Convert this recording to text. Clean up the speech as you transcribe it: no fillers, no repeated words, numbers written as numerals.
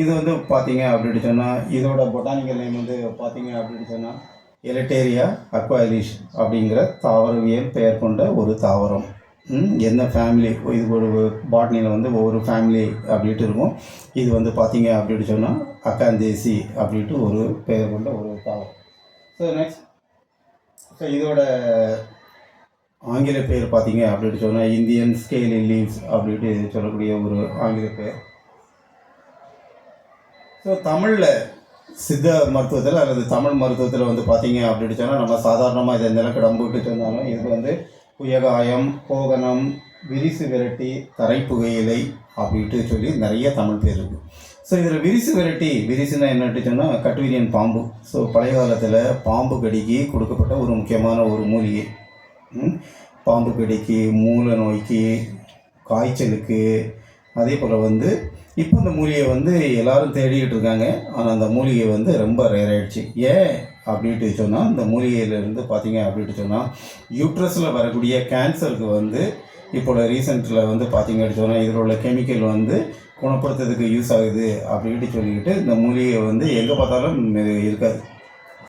இது வந்து பார்த்தீங்க அப்படின்னு சொன்னால் இதோட பொட்டானிக்கல் நேம் வந்து பார்த்தீங்க அப்படின்னு சொன்னால் எலட்டேரியா அக்வாலிஷ் அப்படிங்கிற தாவரவியல் பெயர் கொண்ட ஒரு தாவரம். என்ன ஃபேமிலி, இது ஒரு பாட்னியில் வந்து ஒவ்வொரு ஃபேமிலி அப்படின்ட்டு இருக்கும். இது வந்து பார்த்தீங்க அப்படின்னு சொன்னால் அக்காந்தேசி அப்படின்ட்டு ஒரு பெயர் கொண்ட ஒரு தாவரம். ஸோ நெக்ஸ்ட், ஸோ இதோட ஆங்கில பெயர் பார்த்தீங்க அப்படின்னு சொன்னால் இந்தியன் ஸ்கேலி லீவ்ஸ் அப்படின்ட்டு சொல்லக்கூடிய ஒரு ஆங்கில பெயர். ஸோ தமிழில் சித்த மருத்துவத்தில் அல்லது தமிழ் மருத்துவத்தில் வந்து பார்த்தீங்க அப்படின்னு சொன்னால் நம்ம சாதாரணமாக இதை நிலக்கடம்புட்டு சொன்னாலும் இதுக்கு வந்து புயகாயம், கோகனம், விரிசு விரட்டி, தரைப்புகையிலை அப்படின்ட்டு சொல்லி நிறைய தமிழ் பேர் இருக்குது. ஸோ இதில் விரிசு விரட்டி, விரிசுன்னா என்னட்டு சொன்னால் கட்டுவிரியன் பாம்பு. ஸோ பழைய காலத்தில் பாம்பு கடிக்கு கொடுக்கப்பட்ட ஒரு முக்கியமான ஒரு மூலிகை. பாம்பு கடிக்கு, மூல நோய்க்கு, காய்ச்சலுக்கு, அதே போல் வந்து இப்போ இந்த மூலிகை வந்து எல்லோரும் தேடிக்கிட்டு இருக்காங்க. ஆனால் அந்த மூலிகை வந்து ரொம்ப ரேர் ஆகிடுச்சு. ஏன் அப்படின்ட்டு சொன்னால், இந்த மூலிகையிலேருந்து பார்த்தீங்க அப்படின்ட்டு சொன்னால் யூட்ரஸில் வரக்கூடிய கேன்சருக்கு வந்து இப்போ ரீசெண்டில் வந்து பார்த்தீங்கன்னு சொன்னால் இதில் உள்ள கெமிக்கல் வந்து குணப்படுத்துறதுக்கு யூஸ் ஆகுது அப்படின்ட்டு சொல்லிக்கிட்டு இந்த மூலிகை வந்து எங்கே பார்த்தாலும் இருக்காது.